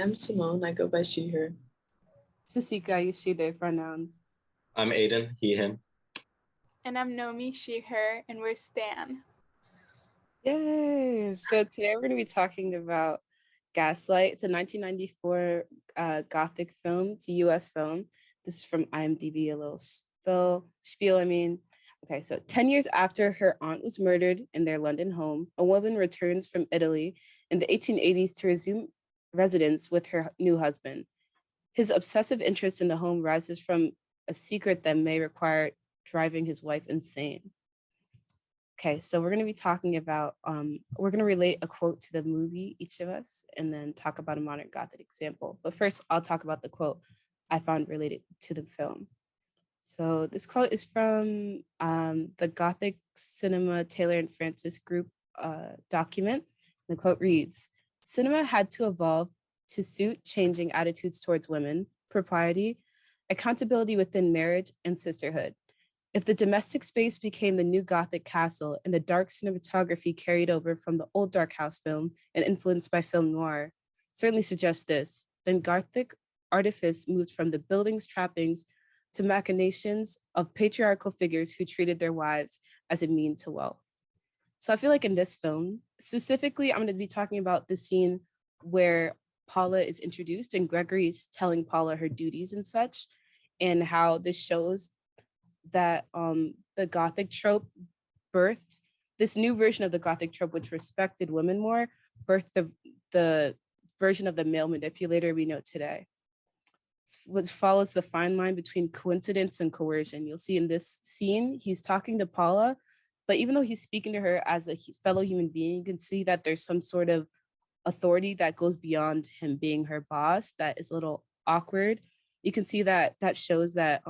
I'm Simone. I go by she, her. Sasika, I use she, they pronouns. I'm Aiden, he, him. And I'm Nomi, she, her, and we're Stan. Yay! So today we're going to be talking about Gaslight. It's a 1994 Gothic film. It's a US film. This is from IMDb, a little spiel. Okay, so 10 years after her aunt was murdered in their London home, a woman returns from Italy in the 1880s to resume residence with her new husband. His obsessive interest in the home rises from a secret that may require driving his wife insane. Okay, so we're going to be talking about, we're going to relate a quote to the movie, each of us, and then talk about a modern Gothic example. But first, I'll talk about the quote I found related to the film. So this quote is from the Gothic Cinema Taylor and Francis Group document. The quote reads, "Cinema had to evolve to suit changing attitudes towards women, propriety, accountability within marriage, and sisterhood. If the domestic space became the new Gothic castle and the dark cinematography carried over from the old dark house film and influenced by film noir, certainly suggests this, then Gothic artifice moved from the building's trappings to machinations of patriarchal figures who treated their wives as a mean to wealth." So I feel like in this film, specifically, I'm going to be talking about the scene where Paula is introduced and Gregory is telling Paula her duties and such, and how this shows that the Gothic trope birthed this new version of the Gothic trope, which respected women more, birthed the version of the male manipulator we know today, which follows the fine line between coincidence and coercion. You'll see in this scene, he's talking to Paula, but even though he's speaking to her as a fellow human being, you can see that there's some sort of authority that goes beyond him being her boss that is a little awkward. You can see that shows that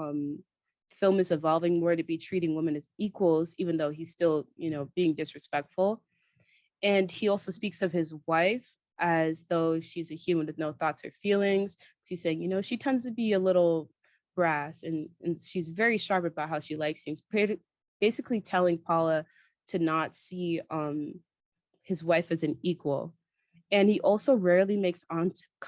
film is evolving more to be treating women as equals, even though he's still, being disrespectful. And he also speaks of his wife as though she's a human with no thoughts or feelings. He's saying, she tends to be a little brass and she's very sharp about how she likes things, basically telling Paula to not see his wife as an equal. And he also rarely makes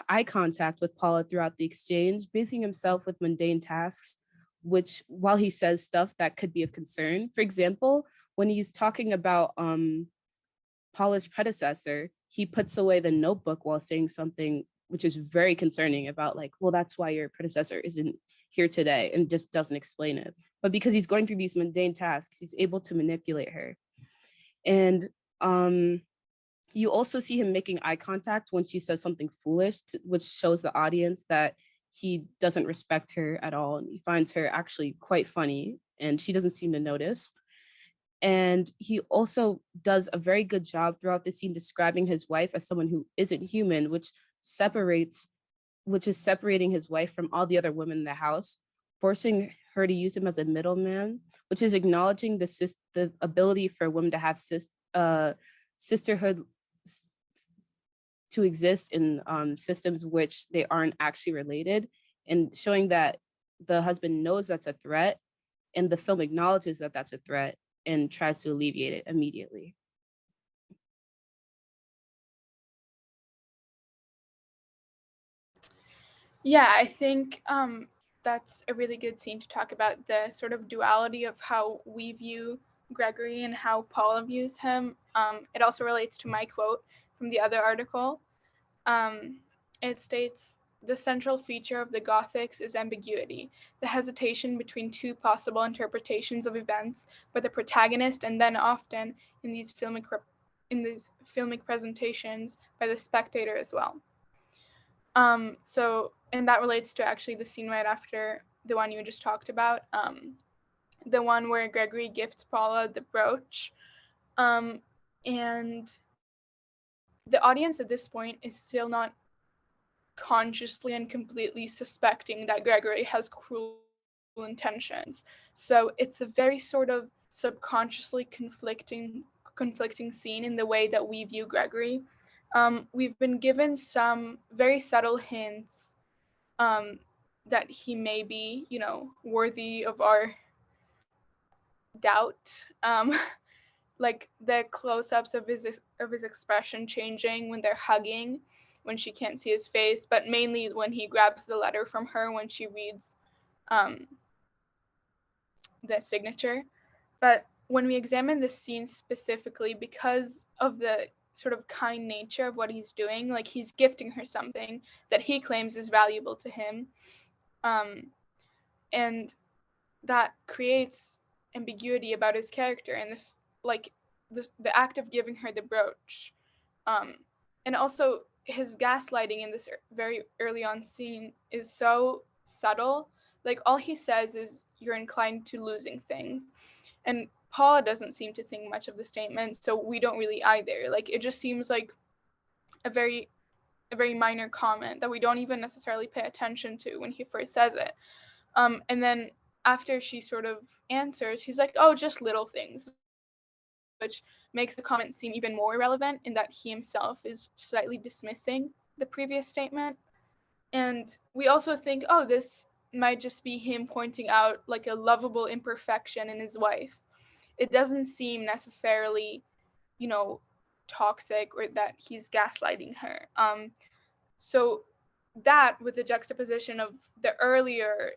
eye contact with Paula throughout the exchange, busying himself with mundane tasks, which while he says stuff that could be of concern. For example, when he's talking about Paula's predecessor, he puts away the notebook while saying something which is very concerning about well, that's why your predecessor isn't here today, and just doesn't explain it. But because he's going through these mundane tasks, he's able to manipulate her. And you also see him making eye contact when she says something foolish, which shows the audience that he doesn't respect her at all. And he finds her actually quite funny, and she doesn't seem to notice. And he also does a very good job throughout the scene describing his wife as someone who isn't human, which is separating his wife from all the other women in the house, forcing her to use him as a middleman, which is acknowledging the ability for women to have sisterhood to exist in systems which they aren't actually related, and showing that the husband knows that's a threat, and the film acknowledges that that's a threat and tries to alleviate it immediately. Yeah, I think that's a really good scene to talk about the sort of duality of how we view Gregory and how Paula views him. It also relates to my quote from the other article. It states, "The central feature of the Gothics is ambiguity, the hesitation between two possible interpretations of events by the protagonist, and then often in these filmic presentations by the spectator as well." And that relates to actually the scene right after the one you just talked about, the one where Gregory gifts Paula the brooch. And the audience at this point is still not consciously and completely suspecting that Gregory has cruel intentions. So it's a very sort of subconsciously conflicting scene in the way that we view Gregory. We've been given some very subtle hints that he may be, worthy of our doubt. Like the close-ups of his expression changing when they're hugging, when she can't see his face, but mainly when he grabs the letter from her when she reads the signature. But when we examine this scene specifically, because of the sort of kind nature of what he's doing, like he's gifting her something that he claims is valuable to him, and that creates ambiguity about his character, and the act of giving her the brooch, and also his gaslighting in this very early on scene is so subtle. Like all he says is, "You're inclined to losing things," and Paula doesn't seem to think much of the statement, so we don't really either. Like it just seems like a very minor comment that we don't even necessarily pay attention to when he first says it. And then after she sort of answers, he's like, "Oh, just little things," which makes the comment seem even more relevant in that he himself is slightly dismissing the previous statement. And we also think, oh, this might just be him pointing out like a lovable imperfection in his wife. It doesn't seem necessarily, toxic or that he's gaslighting her. So that, with the juxtaposition of the earlier,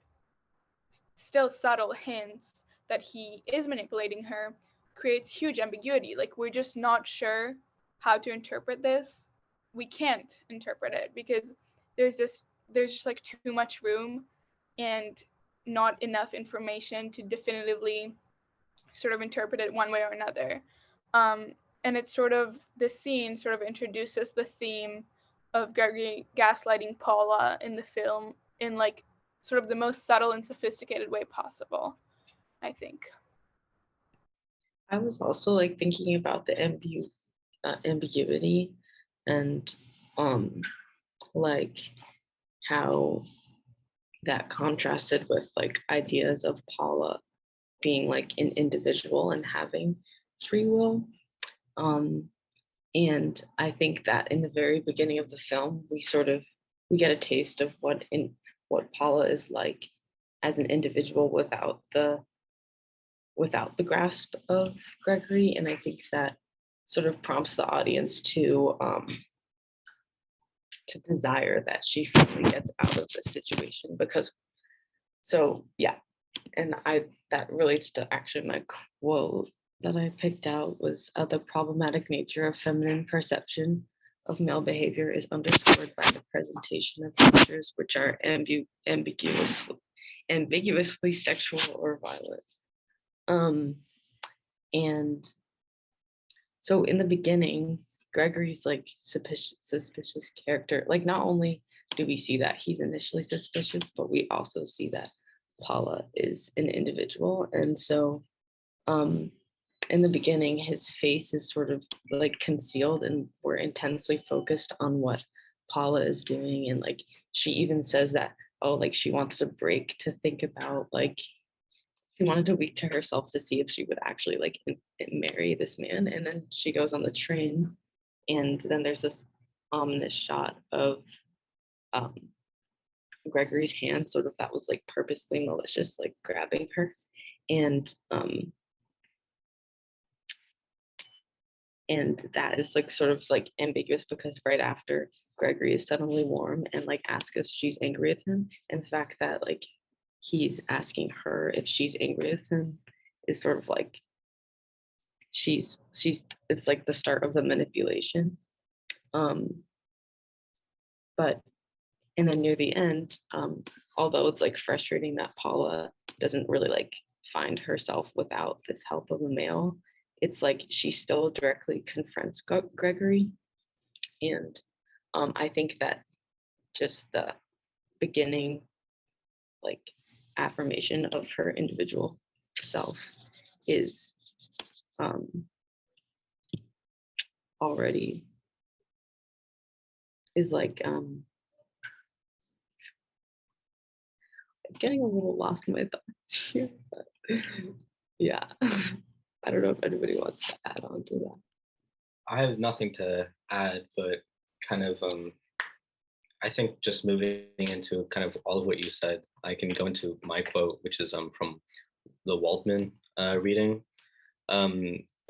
still subtle hints that he is manipulating her, creates huge ambiguity. Like we're just not sure how to interpret this. We can't interpret it because there's just like too much room and not enough information to definitively sort of interpret it one way or another. And it's sort of, this scene sort of introduces the theme of Gregory gaslighting Paula in the film in like sort of the most subtle and sophisticated way possible, I think. I was also like thinking about the ambiguity and like how that contrasted with like ideas of Paula being like an individual and having free will. And I think that in the very beginning of the film, we get a taste of what Paula is like as an individual without the grasp of Gregory. And I think that sort of prompts the audience to desire that she finally gets out of this situation, because and that relates to actually my quote that I picked out was the problematic nature of feminine perception of male behavior is underscored by the presentation of features which are ambiguously sexual or violent. And so in the beginning, Gregory's like suspicious character. Like not only do we see that he's initially suspicious, but we also see that Paula is an individual. And so in the beginning, his face is sort of like concealed and we're intensely focused on what Paula is doing. And like she even says that, oh, like she wants a break to think about, like she wanted a week to herself to see if she would actually like marry this man. And then she goes on the train, and then there's this ominous shot of Gregory's hand, sort of that was like purposely malicious, like grabbing her. And that is like sort of like ambiguous because right after Gregory is suddenly warm and like asks if she's angry with him. And the fact that like he's asking her if she's angry with him is sort of like she's it's like the start of the manipulation. But and then near the end, although it's like frustrating that Paula doesn't really like find herself without this help of a male, it's like she still directly confronts Gregory. And I think that just the beginning like affirmation of her individual self is already is like getting a little lost in my thoughts here, but yeah. I don't know if anybody wants to add on to that. I have nothing to add, but kind of I think just moving into kind of all of what you said, I can go into my quote, which is from the Waldman reading.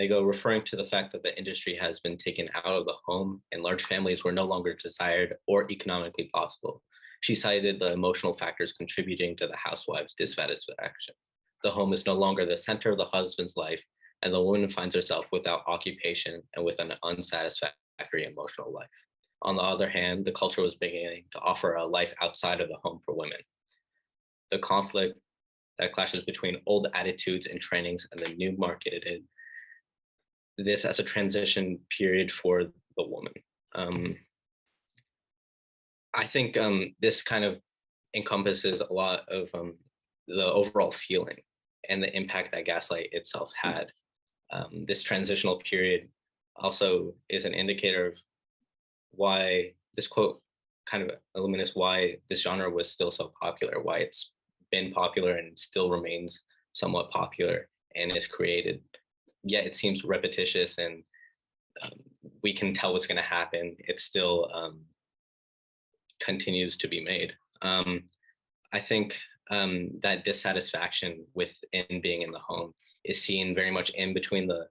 They go referring to the fact that the industry has been taken out of the home and large families were no longer desired or economically possible. She cited the emotional factors contributing to the housewife's dissatisfaction. The home is no longer the center of the husband's life, and the woman finds herself without occupation and with an unsatisfactory emotional life. On the other hand, the culture was beginning to offer a life outside of the home for women. The conflict that clashes between old attitudes and trainings and the new marketed this as a transition period for the woman. I think this kind of encompasses a lot of the overall feeling and the impact that Gaslight itself had. This transitional period also is an indicator of why this quote kind of illuminates why this genre was still so popular, why it's been popular and still remains somewhat popular and is created. Yet it seems repetitious and we can tell what's going to happen. It still continues to be made. I think that dissatisfaction within being in the home is seen very much in between a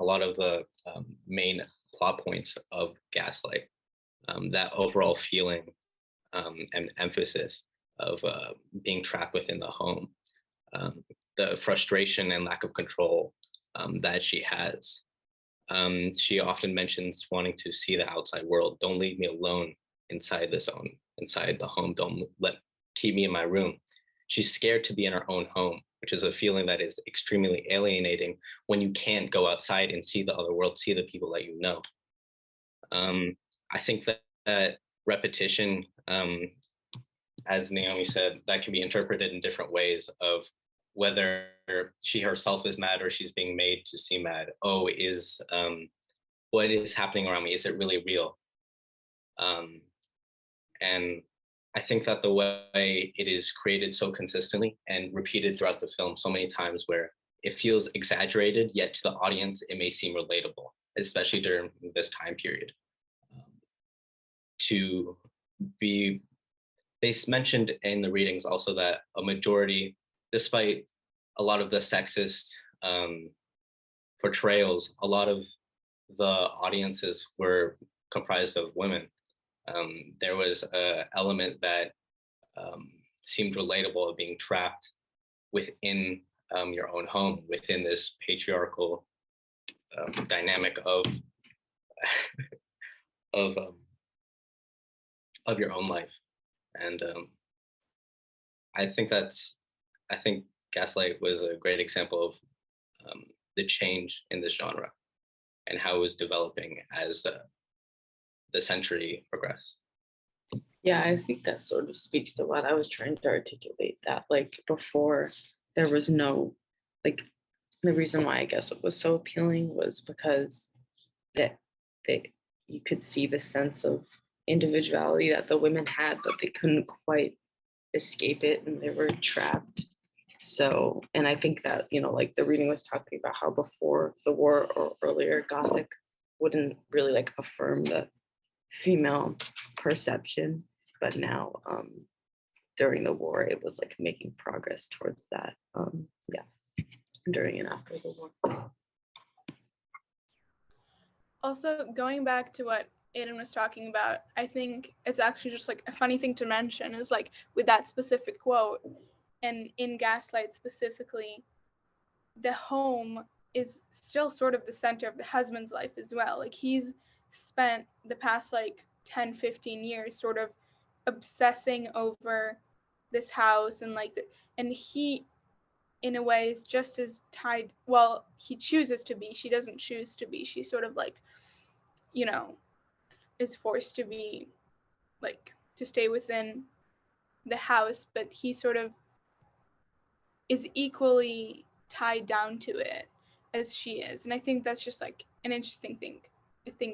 lot of the main plot points of Gaslight. That overall feeling and emphasis of being trapped within the home, the frustration and lack of control that she has. She often mentions wanting to see the outside world. Don't leave me alone inside the zone, inside the home. Keep me in my room. She's scared to be in her own home, which is a feeling that is extremely alienating when you can't go outside and see the other world, see the people that you know. I think that repetition, as Naomi said, that can be interpreted in different ways of whether she herself is mad or she's being made to seem mad. Oh, what is happening around me? Is it really real? And I think that the way it is created so consistently and repeated throughout the film so many times where it feels exaggerated, yet to the audience, it may seem relatable, especially during this time period. They mentioned in the readings also that a majority, despite a lot of the sexist portrayals, a lot of the audiences were comprised of women. There was an element that seemed relatable of being trapped within your own home, within this patriarchal dynamic of of your own life. And I think Gaslight was a great example of the change in this genre and how it was developing as the century progressed. Yeah, I think that sort of speaks to what I was trying to articulate, that like before there was no, like, the reason why I guess it was so appealing was because that you could see the sense of individuality that the women had, but they couldn't quite escape it and they were trapped. So, and I think that, like the reading was talking about how before the war or earlier, Gothic wouldn't really like affirm the female perception, but now during the war it was like making progress towards that. During and after the war. Also, going back to what Aiden was talking about, I think it's actually just like a funny thing to mention is like with that specific quote, and in Gaslight specifically, the home is still sort of the center of the husband's life as well. Like he's spent the past like 10, 15 years sort of obsessing over this house and and he in a way is just as tied, well, he chooses to be, she doesn't choose to be. She sort of like, is forced to be like to stay within the house, but he sort of is equally tied down to it as she is. And I think that's just like an interesting thing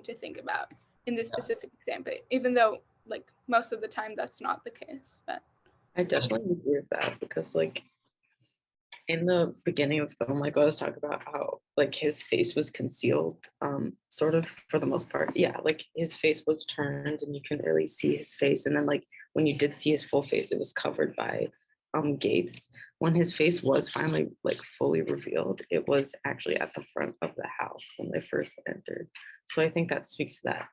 to think about in this specific example, even though like most of the time that's not the case. But I definitely agree with that because like in the beginning of the film, like I was talking about how like his face was concealed, sort of for the most part. Yeah, like his face was turned and you couldn't really see his face. And then like when you did see his full face, it was covered by gates, when his face was finally like fully revealed, it was actually at the front of the house when they first entered. So I think that speaks to that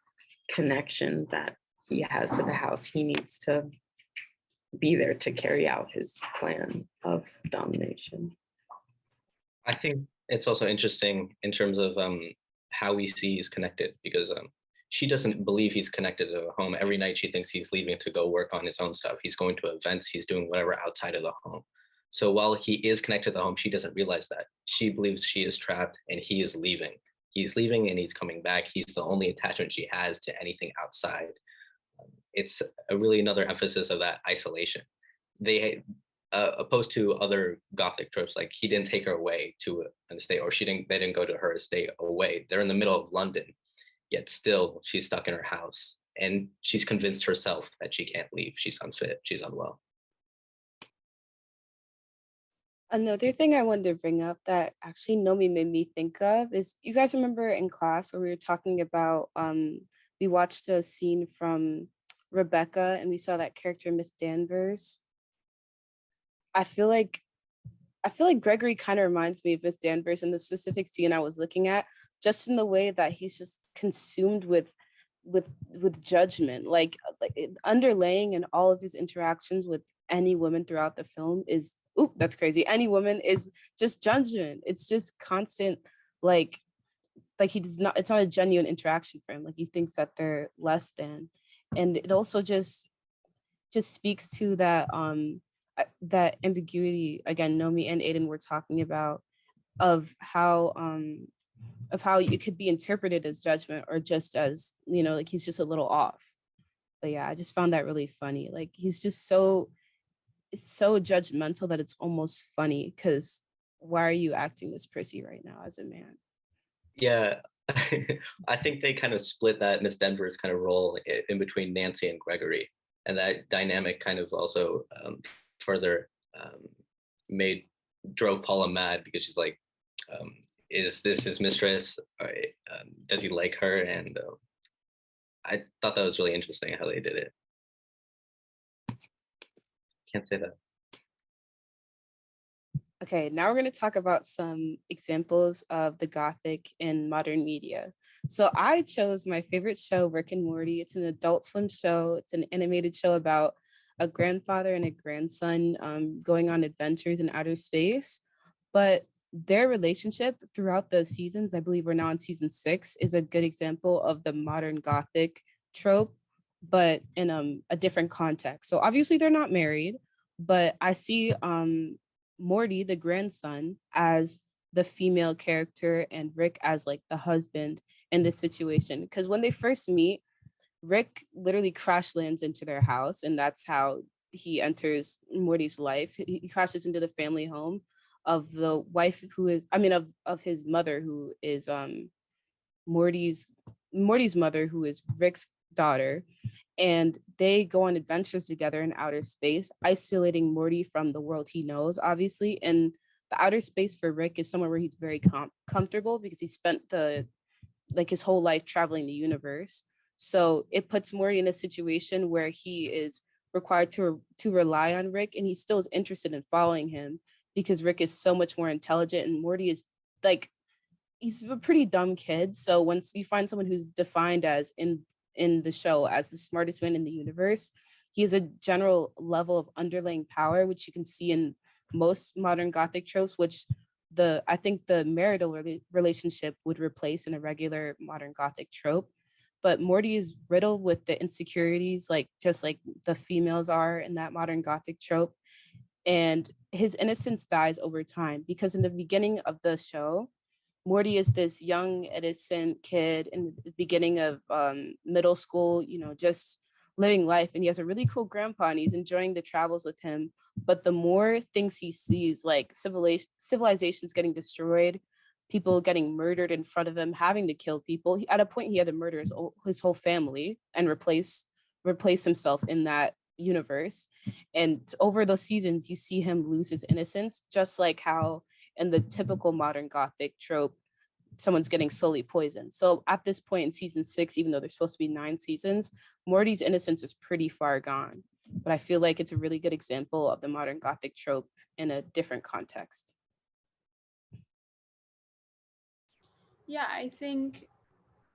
connection that he has to the house. He needs to be there to carry out his plan of domination. I think it's also interesting in terms of how we see he's connected, because she doesn't believe he's connected to the home. Every night she thinks he's leaving to go work on his own stuff. He's going to events, he's doing whatever outside of the home. So while he is connected to the home, she doesn't realize that. She believes she is trapped and he is leaving. He's leaving and he's coming back. He's the only attachment she has to anything outside. It's really another emphasis of that isolation. They opposed to other Gothic tropes, like he didn't take her away to an estate, or they didn't go to her estate away. They're in the middle of London, yet still she's stuck in her house, and she's convinced herself that she can't leave. She's unfit, she's unwell. Another thing I wanted to bring up that actually Nomi made me think of is, you guys remember in class where we were talking about, we watched a scene from Rebecca and we saw that character Miss Danvers. I feel like Gregory kind of reminds me of Miss Danvers in the specific scene I was looking at, just in the way that he's just consumed with judgment, like underlaying in all of his interactions with any woman throughout the film is, oop, that's crazy. Any woman is just judgment. It's just constant, like he does not, it's not a genuine interaction for him. Like he thinks that they're less than. And it also just speaks to that that ambiguity, again, Nomi and Aiden were talking about, of how it could be interpreted as judgment or just as, like he's just a little off. But yeah, I just found that really funny. Like he's just so judgmental that it's almost funny, because why are you acting this prissy right now as a man? Yeah, I think they kind of split that Miss Denver's kind of role in between Nancy and Gregory, and that dynamic kind of also further drove Paula mad, because she's like, is this his mistress? Or, does he like her? And I thought that was really interesting how they did it. Can't say that. Okay, now we're going to talk about some examples of the Gothic in modern media. So I chose my favorite show, Rick and Morty. It's an Adult Swim show. It's an animated show about a grandfather and a grandson going on adventures in outer space. But their relationship throughout the seasons, I believe we're now on season 6, is a good example of the modern Gothic trope, but in a different context. So obviously they're not married, but I see Morty, the grandson, as the female character and Rick as like the husband in this situation. Because when they first meet, Rick literally crash lands into their house, and that's how he enters Morty's life. He crashes into the family home of the wife who is, of his mother, who is Morty's mother, who is Rick's daughter. And they go on adventures together in outer space, isolating Morty from the world he knows, obviously. And the outer space for Rick is somewhere where he's very comfortable, because he spent his whole life traveling the universe. So it puts Morty in a situation where he is required to rely on Rick, and he still is interested in following him because Rick is so much more intelligent, and Morty is like, he's a pretty dumb kid. So once you find someone who's defined as in the show as the smartest man in the universe, he has a general level of underlying power, which you can see in most modern Gothic tropes, which I think the marital relationship would replace in a regular modern Gothic trope. But Morty is riddled with the insecurities, just like the females are in that modern Gothic trope. And his innocence dies over time, because in the beginning of the show, Morty is this young, innocent kid in the beginning of middle school, just living life. And he has a really cool grandpa, and he's enjoying the travels with him. But the more things he sees, like civilizations getting destroyed, people getting murdered in front of him, having to kill people. At a point, he had to murder his whole family and replace himself in that universe. And over those seasons, you see him lose his innocence, just like how in the typical modern Gothic trope, someone's getting slowly poisoned. So at this point in season 6, even though there's supposed to be 9 seasons, Morty's innocence is pretty far gone. but I feel like it's a really good example of the modern Gothic trope in a different context. Yeah, I think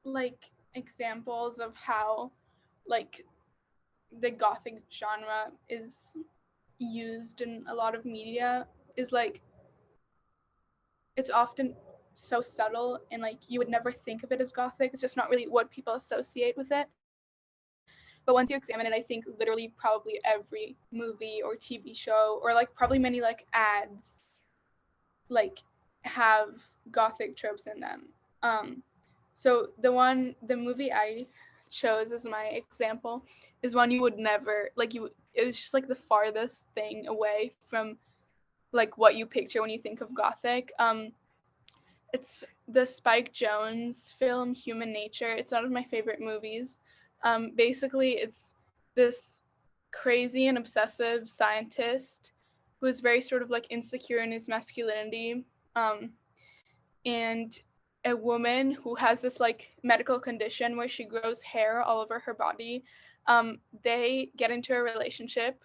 like examples of how like the Gothic genre is used in a lot of media is like it's often so subtle and like you would never think of it as Gothic. It's just not really what people associate with it. But once you examine it, I think literally probably every movie or TV show or like probably many like ads like have Gothic tropes in them. So the movie I chose as my example is one you would never like you. It was just like the farthest thing away from like what you picture when you think of Gothic. It's the Spike Jonze film Human Nature. It's one of my favorite movies. Basically, it's this crazy and obsessive scientist who is very sort of like insecure in his masculinity. And a woman who has this like medical condition where she grows hair all over her body. They get into a relationship.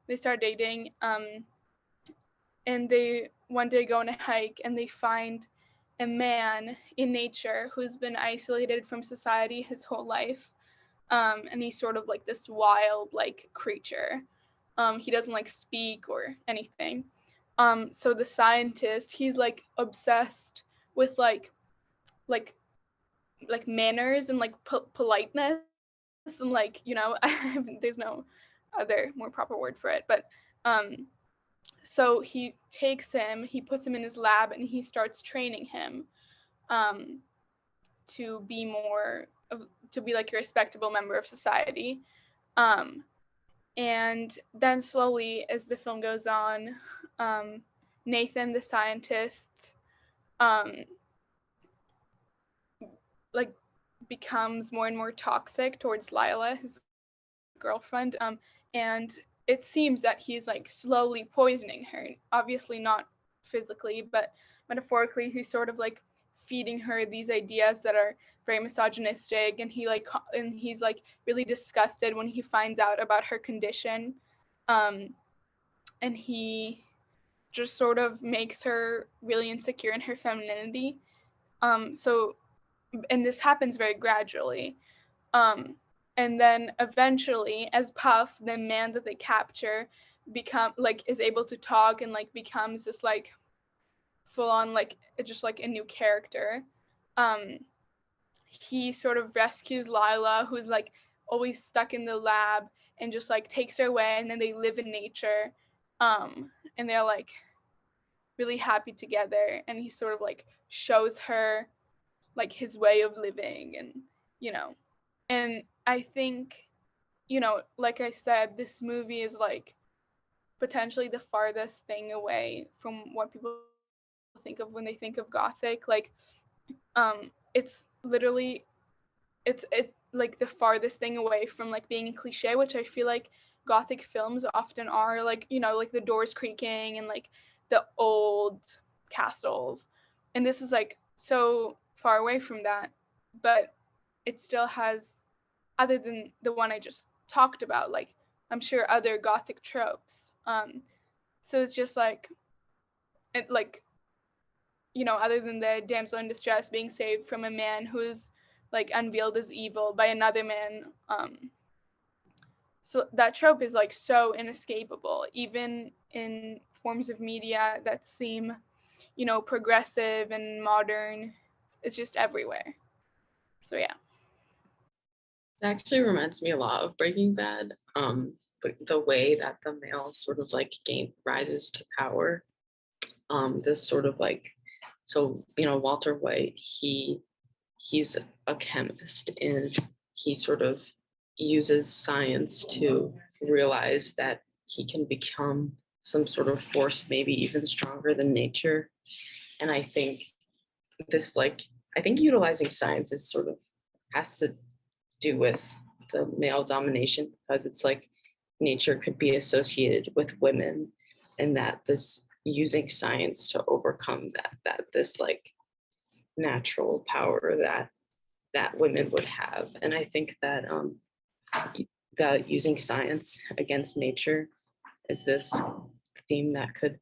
They start dating. And they one day go on a hike and they find a man in nature who's been isolated from society his whole life. And he's sort of like this wild like creature. He doesn't like speak or anything. So the scientist, he's like obsessed with like like manners and like politeness and like there's no other more proper word for it, but so he takes him, he puts him in his lab, and he starts training him um, to be more, to be like a respectable member of society. Um, and then slowly, as the film goes on, Nathan, the scientist, um, like becomes more and more toxic towards Lila, his girlfriend. And it seems that he's like slowly poisoning her. Obviously not physically, but metaphorically, he's sort of like feeding her these ideas that are very misogynistic, and he's like really disgusted when he finds out about her condition. And he just sort of makes her really insecure in her femininity. So and this happens very gradually. Um, and then eventually, as Puff, the man that they capture, is able to talk and like becomes this like full on like just like a new character. Um, he sort of rescues Lila, who's like always stuck in the lab, and just like takes her away, and then they live in nature. And they're like really happy together, and he sort of like shows her like his way of living, and you know and I think, like I said, this movie is like potentially the farthest thing away from what people think of when they think of Gothic. Like, it's literally, it like the farthest thing away from like being a cliche, which I feel like Gothic films often are. Like, like the doors creaking and like the old castles, and this is like so far away from that, but it still has, other than the one I just talked about, like I'm sure other Gothic tropes. So it's just like it like other than the damsel in distress being saved from a man who is like unveiled as evil by another man. So that trope is like so inescapable, even in forms of media that seem, progressive and modern. It's just everywhere. So yeah. It actually reminds me a lot of Breaking Bad. But the way that the male sort of like rises to power. This sort of like, so Walter White, he's a chemist, and he sort of uses science to realize that he can become some sort of force, maybe even stronger than nature. And I think utilizing science is sort of has to do with the male domination, because it's like nature could be associated with women, and that this using science to overcome that this like natural power that women would have. And I think that that using science against nature is this theme that could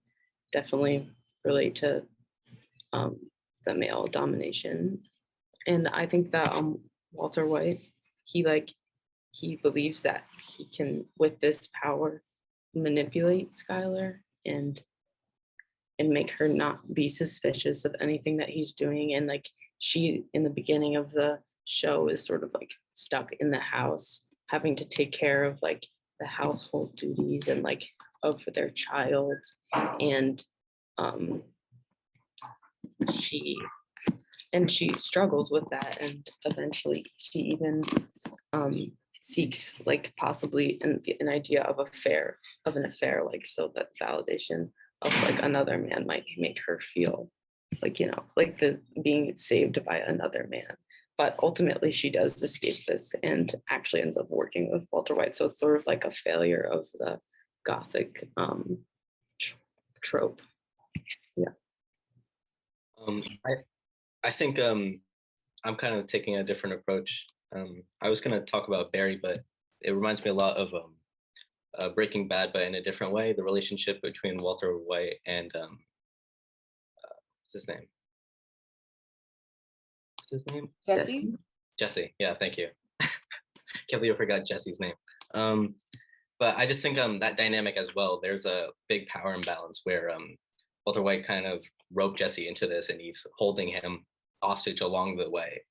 definitely relate to the male domination. And I think that Walter White, he believes that he can, with this power, manipulate Skylar and make her not be suspicious of anything that he's doing. And like she, in the beginning of the show, is sort of like stuck in the house, having to take care of like the household duties and like of their child. And she struggles with that, and eventually she even seeks like possibly an idea of an affair, like so that validation of like another man might make her feel like, like the being saved by another man. But ultimately she does escape this and actually ends up working with Walter White. So it's sort of like a failure of the Gothic trope. Yeah. I think I'm kind of taking a different approach. I was going to talk about Barry, but it reminds me a lot of Breaking Bad, but in a different way. The relationship between Walter White and what's his name? What's his name? Jesse? Jesse. Yeah, thank you. Can't believe I forgot Jesse's name. But I just think that dynamic as well. There's a big power imbalance where Walter White kind of roped Jesse into this, and he's holding him hostage along the way.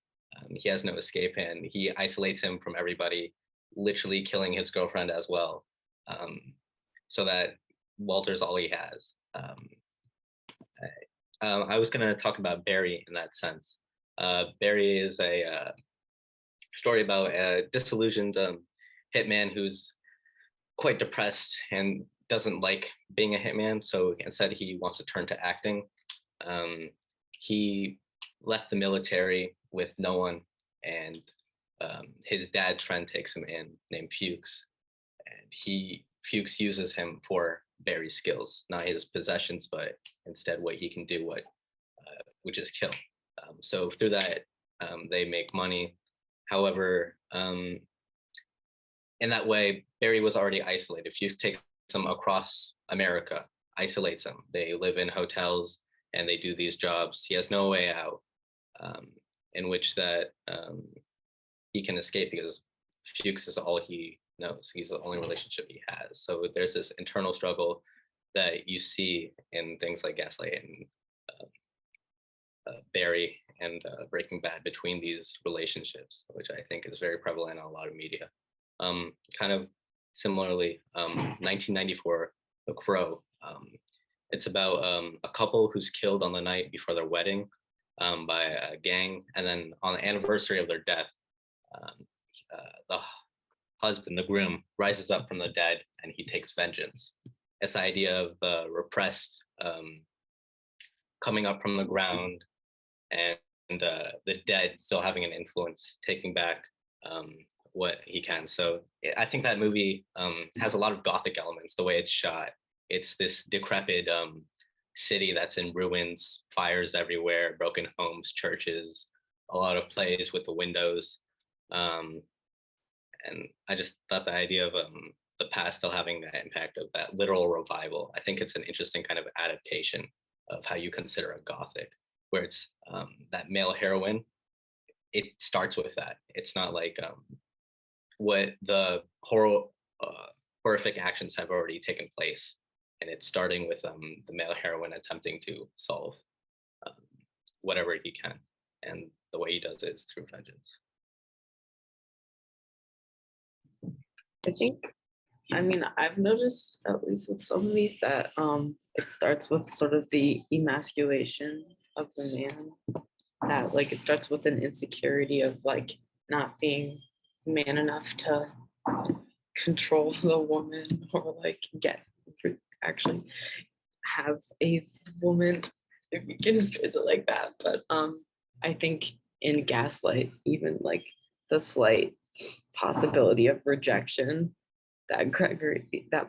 He has no escape, and he isolates him from everybody, literally killing his girlfriend as well, so that Walter's all he has. I was going to talk about Barry in that sense. Barry is a story about a disillusioned hitman who's quite depressed and doesn't like being a hitman, so instead he wants to turn to acting. He left the military with no one, and his dad's friend takes him in, named Fuchs, and Fuchs uses him for Barry's skills, not his possessions, but instead what he can do, which is kill. So through that, they make money. However, in that way, Barry was already isolated. Fuchs takes him across America, isolates him. They live in hotels and they do these jobs. He has no way out, in which that he can escape because Fuchs is all he knows. He's the only relationship he has. So there's this internal struggle that you see in things like Gaslight and Barry and Breaking Bad between these relationships, which I think is very prevalent in a lot of media. Kind of similarly, 1994, The Crow. It's about a couple who's killed on the night before their wedding by a gang, and then on the anniversary of their death, the husband, the groom, rises up from the dead and he takes vengeance. It's the idea of the repressed coming up from the ground, and the dead still having an influence, taking back what he can. So I think that movie has a lot of Gothic elements, the way it's shot. It's this decrepit city that's in ruins, fires everywhere, broken homes, churches, a lot of plays with the windows. And I just thought the idea of the past still having that impact of that literal revival, I think it's an interesting kind of adaptation of how you consider a Gothic, where it's that male heroine. It starts with that. It's not like what the horrific actions have already taken place, and it's starting with the male heroine attempting to solve whatever he can, and the way he does it is through vengeance. I've noticed, at least with some of these, that it starts with sort of the emasculation of the man, that like it starts with an insecurity of like not being man enough to control the woman, or like actually have a woman, if you can phrase it like that. But I think in Gaslight, even like the slight possibility of rejection that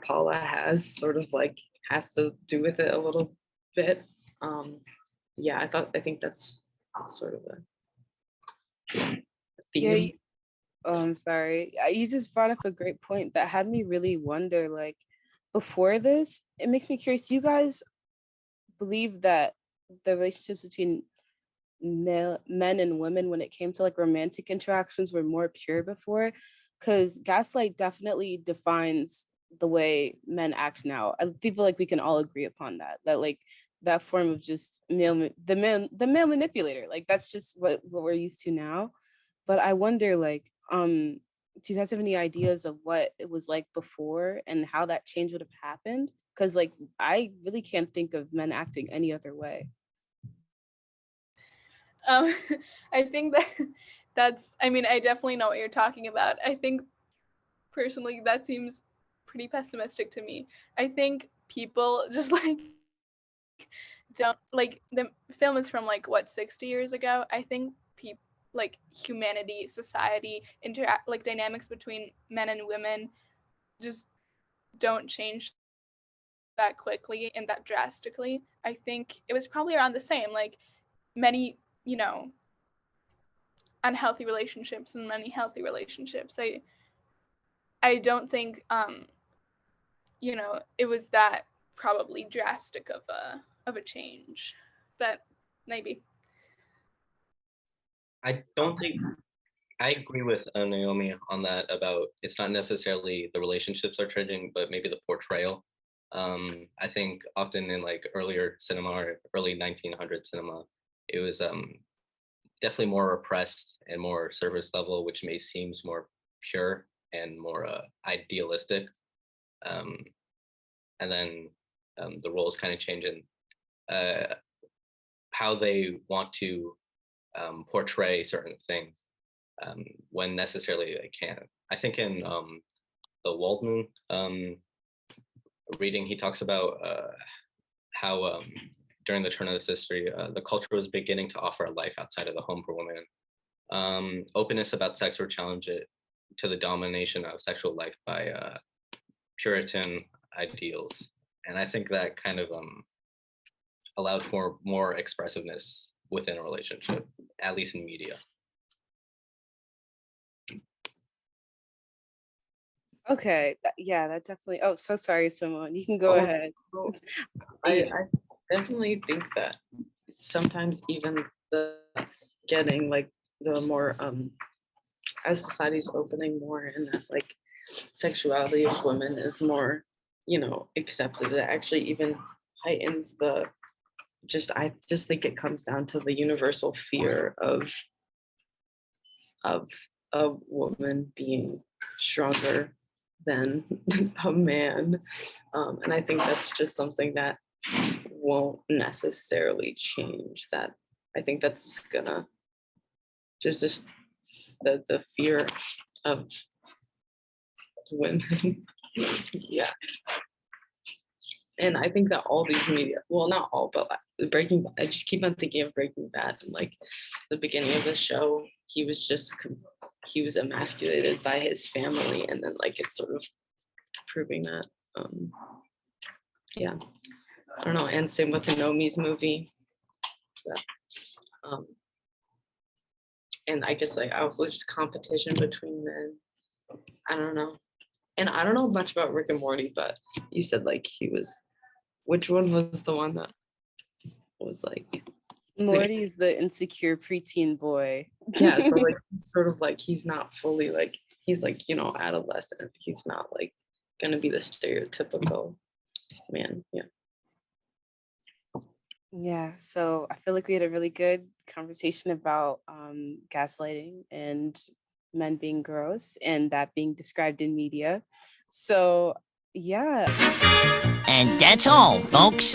Paula has sort of like has to do with it a little bit. I think that's sort of a theme. Oh, I'm sorry. You just brought up a great point that had me really wonder, like, before this, it makes me curious. Do you guys believe that the relationships between men and women when it came to like romantic interactions were more pure before? Because Gaslight definitely defines the way men act now. I feel like we can all agree upon that, that like that form of just the male manipulator, like that's just what we're used to now. But I wonder, like, do you guys have any ideas of what it was like before and how that change would have happened? Because like I really can't think of men acting any other way. Um, I think that's, I mean, I definitely know what you're talking about. I think personally that seems pretty pessimistic to me. I think people just like don't like the film is from like what 60 years ago. I think people like humanity, society, interact like dynamics between men and women just don't change that quickly and that drastically. I think it was probably around the same, like many, you know, unhealthy relationships and many healthy relationships. I don't think you know, it was that probably drastic of a change. But maybe. I don't think I agree with Naomi on that about it's not necessarily the relationships are changing, but maybe the portrayal. I think often in like earlier cinema or early 1900 cinema, it was definitely more repressed and more surface level, which may seems more pure and more idealistic. Um, and then the roles kind of change in how they want to portray certain things when necessarily they can. I think in the Waldman reading, he talks about how during the turn of this history, the culture was beginning to offer a life outside of the home for women. Openness about sex would challenge it to the domination of sexual life by Puritan ideals. And I think that kind of allowed for more expressiveness within a relationship, at least in media. Okay, yeah, that definitely. Oh, so sorry, Simone. You can go Oh, ahead. well, I definitely think that sometimes even the getting like the more as society's opening more and that like sexuality of women is more, you know, accepted, it actually even heightens the I just think it comes down to the universal fear of a woman being stronger than a man. And I think that's just something that won't necessarily change. That I think that's gonna just the fear of women. Yeah. And I think that all these media, well, not all, but Breaking, I just keep on thinking of Breaking Bad. And like the beginning of the show, he was emasculated by his family, and then like it's sort of proving that. Yeah, I don't know. And same with the Nomi's movie. Yeah. And I guess like also just competition between men. I don't know. And I don't know much about Rick and Morty, but you said like he was. Which one was the one that was like Morty's the insecure preteen boy. yeah, so like sort of like he's not fully like he's like, you know, adolescent. He's not like gonna be the stereotypical man. Yeah. Yeah, so I feel like we had a really good conversation about gaslighting and men being gross and that being described in media. So yeah. And that's all, folks.